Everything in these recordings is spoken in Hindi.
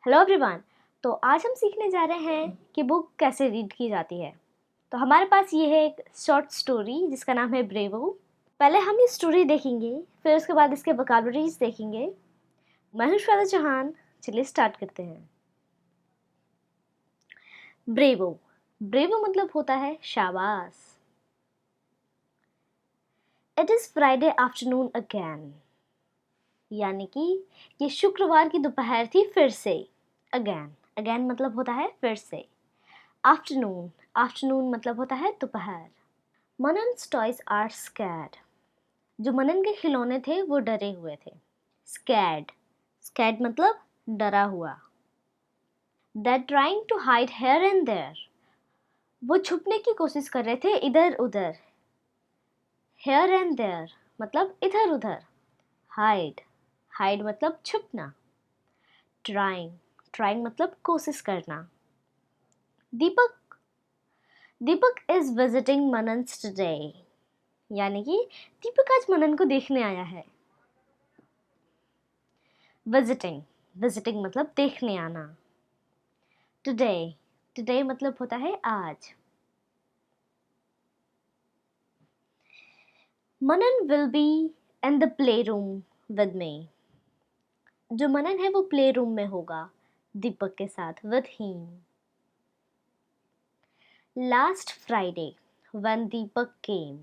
Hello everyone. तो आज हम सीखने जा रहे हैं कि बुक कैसे रीड की जाती है। तो हमारे पास ये है एक शॉर्ट स्टोरी जिसका नाम है ब्रेवो। पहले हम ये स्टोरी देखेंगे, फिर उसके बाद इसके वोकैबुलरीज देखेंगे। मैं हूं श्वेता चौहान। चलिए स्टार्ट करते हैं। ब्रेवो। ब्रेवो मतलब होता है शाबाश। It is Friday afternoon again, यानी कि ये शुक्रवार की दोपहर थी फिर से। अगेन, अगेन मतलब होता है फिर से। आफ्टरनून, आफ्टरनून मतलब होता है दोपहर। मनन्स टॉयज आर स्कैर्ड। जो मनन के खिलौने थे वो डरे हुए थे। स्कैर्ड, स्कैर्ड मतलब डरा हुआ। They're trying to hide here and there. वो छुपने की कोशिश कर रहे थे इधर उधर। Here and there मतलब इधर उधर। Hide, hide मतलब छुपना। Trying, trying मतलब कोशिश करना। दीपक, दीपक is visiting Manans today. यानी कि दीपक आज मनन को देखने आया है। विजिटिंग, विजिटिंग मतलब देखने आना। टुडे, टुडे मतलब होता है आज। Manan will be in the play room with me. जो मनन है वो प्ले रूम में होगा दीपक के साथ, with him. Last Friday when Deepak came,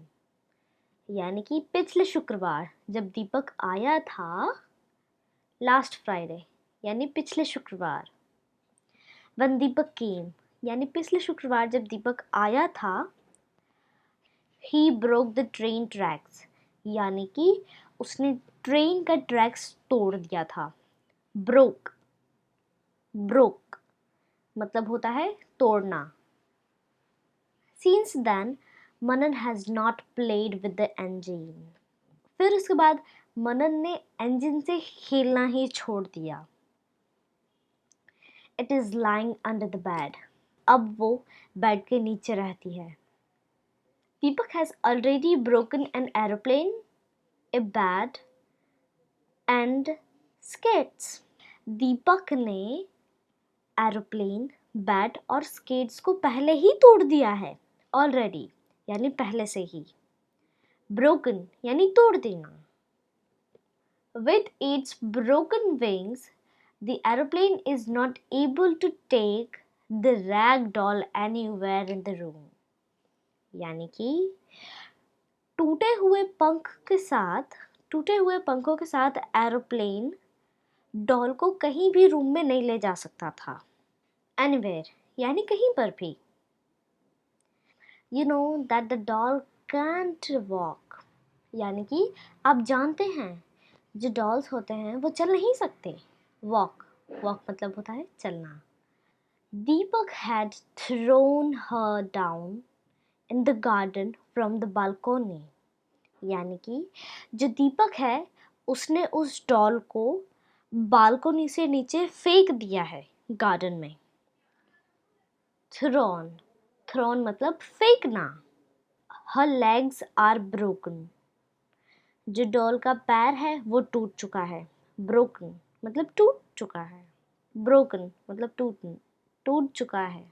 यानी कि पिछले शुक्रवार जब दीपक आया था। लास्ट फ्राइडे यानी पिछले शुक्रवार। व्हेन दीपक केम यानी पिछले शुक्रवार जब दीपक आया था। He broke the train tracks, यानी कि उसने ट्रेन का ट्रैक्स तोड़ दिया था। Broke, broke मतलब होता है तोड़ना। Since then, Manan has not played with the engine. फिर उसके बाद मनन ने इंजन से खेलना ही छोड़ दिया। It is lying under the bed. अब वो बेड के नीचे रहती है। Deepak has already broken an aeroplane, a bed and skates. दीपक ने एरोप्लेन, बैट और स्केट्स को पहले ही तोड़ दिया है। ऑलरेडी यानी पहले से ही। ब्रोकन यानी तोड़ देना। With its broken wings, the aeroplane is not able to take the rag doll anywhere in the room. यानी कि टूटे हुए पंखों के साथ एरोप्लेन डॉल को कहीं भी रूम में नहीं ले जा सकता था। Anywhere यानी कहीं पर भी। You know that the doll can't walk, यानी कि आप जानते हैं जो डॉल्स होते हैं वो चल नहीं सकते। Walk, walk मतलब होता है चलना। Deepak had thrown her down in the garden from the balcony, यानी कि जो दीपक है उसने उस डॉल को बालकोनी से नीचे फेंक दिया है गार्डन में। थ्रोन, थ्रोन मतलब फेंकना। Her legs are broken. जो डॉल का पैर है वो टूट चुका है। Broken मतलब टूट चुका है। Broken मतलब टूट चुका है।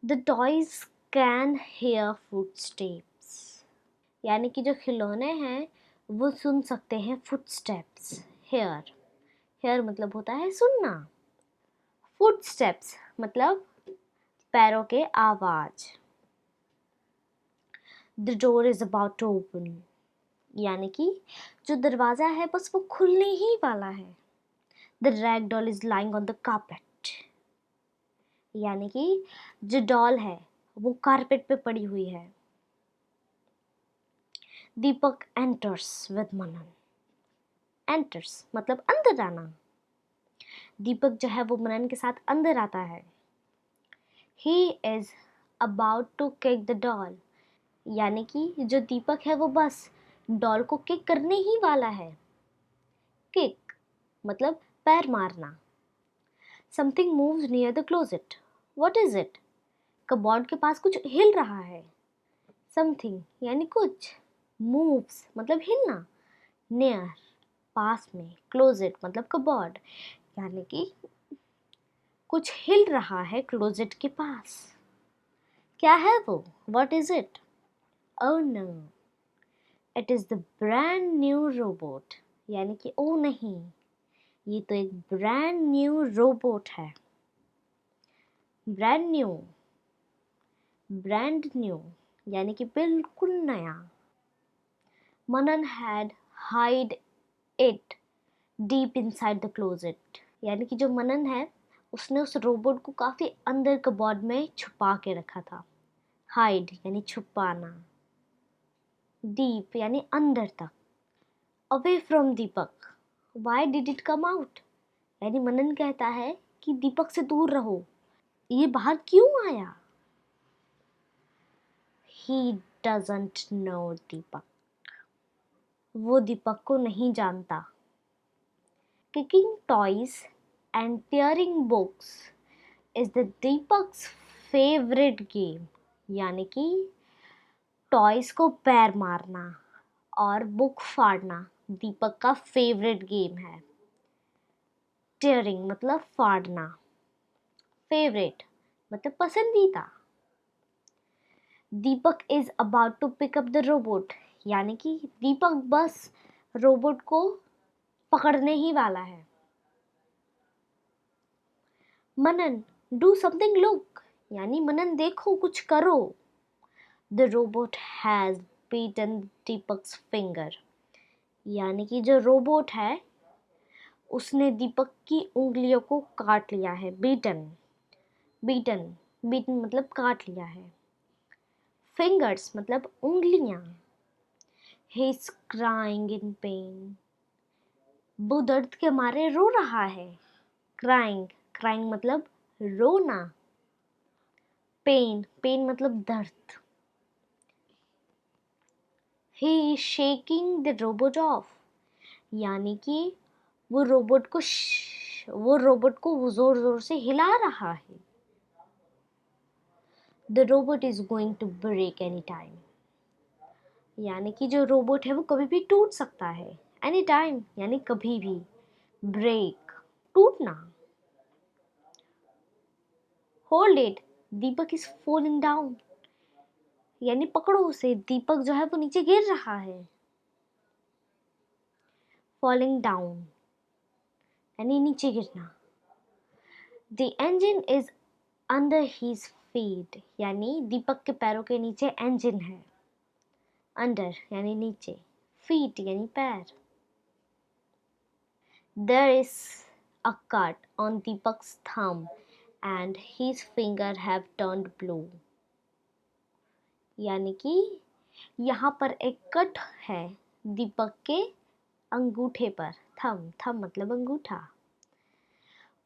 The toys can hear footsteps, यानी कि जो खिलौने हैं वो सुन सकते हैं footsteps। Hear, hear मतलब होता है सुनना। Footsteps मतलब पैरों के आवाज। The door is about to open, यानी कि जो दरवाज़ा है बस वो खुलने ही वाला है। The rag doll is lying on the carpet, यानी कि जो डॉल है वो कारपेट पे पड़ी हुई है। दीपक enters with मनन। Enters मतलब अंदर आना। दीपक जो है वो मनन के साथ अंदर आता है। He is about to kick the doll, यानी कि जो दीपक है वो बस डॉल को किक करने ही वाला है। किक मतलब पैर मारना। Something moves near the closet. What is it? कबॉर्ड के पास कुछ हिल रहा है। Something यानी कुछ। Moves मतलब हिलना। Near पास में, क्लोजेट मतलब कबर्ड, यानी कि कुछ हिल रहा है क्लोजेट के पास। क्या है वो? What is it? Oh no, it is the brand new robot, यानी कि ओ नहीं, ये तो एक ब्रांड न्यू रोबोट है। ब्रांड न्यू, ब्रांड न्यू यानी कि बिल्कुल नया। Manan had hide it deep inside the closet, यानी कि जो मनन है उसने उस रोबोट को काफी अंदर कबर्ड में छुपा के रखा था। हाइड यानी छुपाना, डीप यानी अंदर तक। Away from Deepak, why did it come out, यानी मनन कहता है कि दीपक से दूर रहो, ये बाहर क्यों आया? ही डजंट नो दीपक, वो दीपक को नहीं जानता। Kicking toys and tearing books is the Deepak's favourite game, यानी कि टॉयज को पैर मारना और बुक फाड़ना दीपक का फेवरेट गेम है। टीयरिंग मतलब फाड़ना, फेवरेट मतलब पसंदीदा। Deepak is about to pick up the robot, यानी कि दीपक बस रोबोट को पकड़ने ही वाला है। मनन डू समथिंग लुक, यानी मनन देखो कुछ करो। The robot has beaten Deepak's finger, यानी कि जो रोबोट है उसने दीपक की उंगलियों को काट लिया है। बीटन, बीटन, बीटन मतलब काट लिया है। फिंगर्स मतलब उंगलियां। He is crying in pen, वो दर्द के मारे रो रहा है। क्राइंग, क्राइंग मतलब रोना। पेन, पेन मतलब दर्द। He is shaking the robot of, यानी कि वो रोबोट को जोर जोर से हिला रहा है। The robot is going to break any time, यानी कि जो रोबोट है वो कभी भी टूट सकता है। एनी टाइम यानी कभी भी। ब्रेक टूटना। Hold it, Deepak is falling down, यानी पकड़ो उसे, दीपक जो है वो नीचे गिर रहा है। फॉलिंग डाउन यानी नीचे गिरना। The engine is under his feet, यानी दीपक के पैरों के नीचे इंजन है। अंडर यानी नीचे, फीट यानी पैर। There is a cut on Deepak's thumb and his finger have turned blue, यानी कि यहाँ पर एक कट है दीपक के अंगूठे पर। थम, थम मतलब अंगूठा।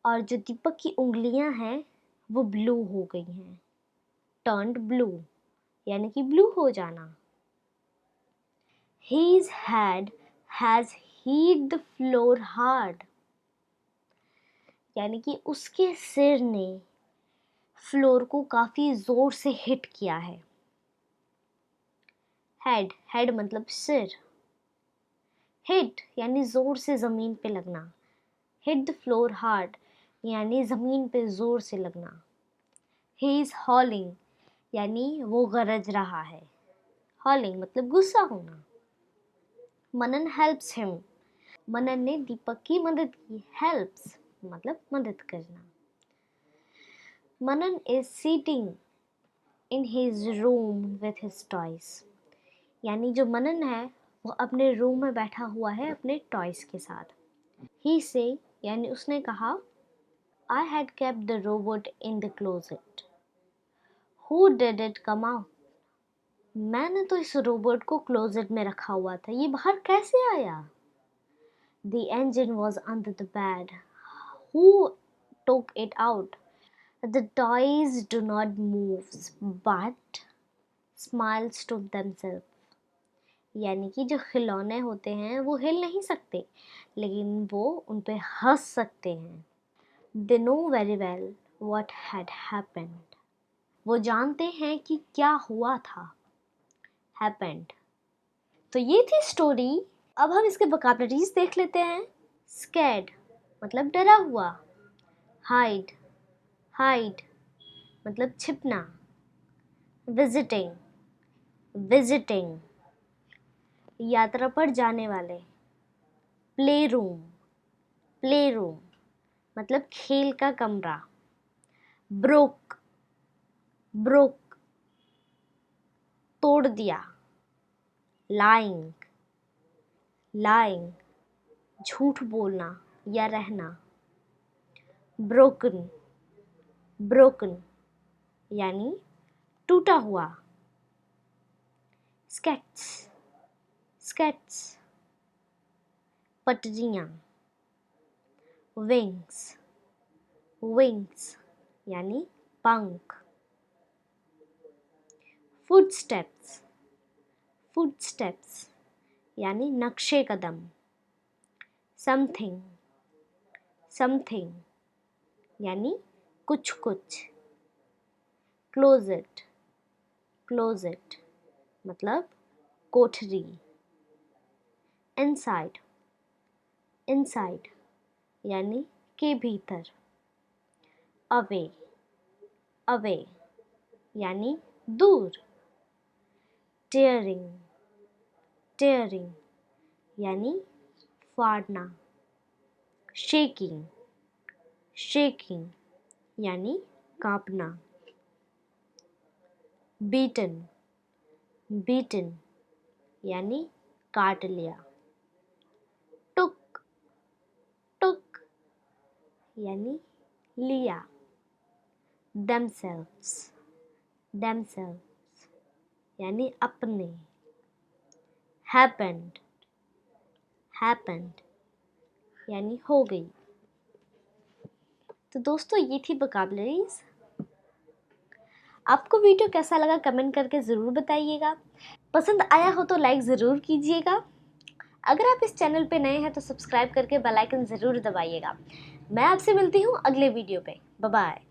और जो दीपक की उंगलियां हैं वो ब्लू हो गई हैं। टर्न्ड ब्लू यानी कि ब्लू हो जाना। His head has hit the floor hard, यानी कि उसके सिर ने फ्लोर को काफी जोर से हिट किया है। हेड, हेड मतलब सिर। हिट यानी जोर से जमीन पे लगना। हिट द फ्लोर हार्ड यानी जमीन पे जोर से लगना। ही इज हॉलिंग यानी वो गरज रहा है। हॉलिंग मतलब गुस्सा होना। मनन हेल्प्स हिम, मनन ने दीपक की मदद की। हेल्प्स मतलब मदद करना। Manan is sitting in his room with his toys, यानी जो मनन है वो अपने रूम में बैठा हुआ है अपने टॉयज के साथ। ही से यानी उसने कहा, I had kept the robot in the closet, who did it come out, मैंने तो इस रोबोट को क्लोजेट में रखा हुआ था, ये बाहर कैसे आया? The engine was under the bed, who took it out, the toys do not move but smiles to themself, यानी कि जो खिलौने होते हैं वो हिल नहीं सकते लेकिन वो उन पे हंस सकते हैं। They know very well what had happened, वो जानते हैं कि क्या हुआ था। Happened। तो ये थी स्टोरी अब हम इसके वोकैबुलरीज देख लेते हैं। स्कैर्ड मतलब डरा हुआ। हाइड हाइड मतलब छिपना। विजिटिंग विजिटिंग यात्रा पर जाने वाले। प्ले रूम प्ले रूम मतलब खेल का कमरा। ब्रोक ब्रोक तोड़ दिया। लाइंग लाइंग झूठ बोलना या रहना। ब्रोकन ब्रोकन यानी टूटा हुआ। स्केट्स स्केट्स पटरियाँ। विंग्स विंग्स यानी पंख। फुटस्टेप्स फुटस्टेप्स यानी नक्शे कदम। समथिंग समथिंग यानी कुछ कुछ। क्लोजेट क्लोजेट मतलब कोठरी। इनसाइड इनसाइड यानी के भीतर। अवे अवे यानी दूर। टेयरिंग टेयरिंग यानी फाड़ना। शेकिंग शेकिंग यानी कांपना। बीटन बीटन यानी काट लिया। टुक टुक यानी लिया। themselves themselves यानी अपने। happened happened यानी हो गई। तो दोस्तों ये थी वोकैबुलरीज। आपको वीडियो कैसा लगा कमेंट करके ज़रूर बताइएगा। पसंद आया हो तो लाइक ज़रूर कीजिएगा। अगर आप इस चैनल पे नए हैं तो सब्सक्राइब करके बेल आइकन ज़रूर दबाइएगा। मैं आपसे मिलती हूँ अगले वीडियो पे। Bye bye.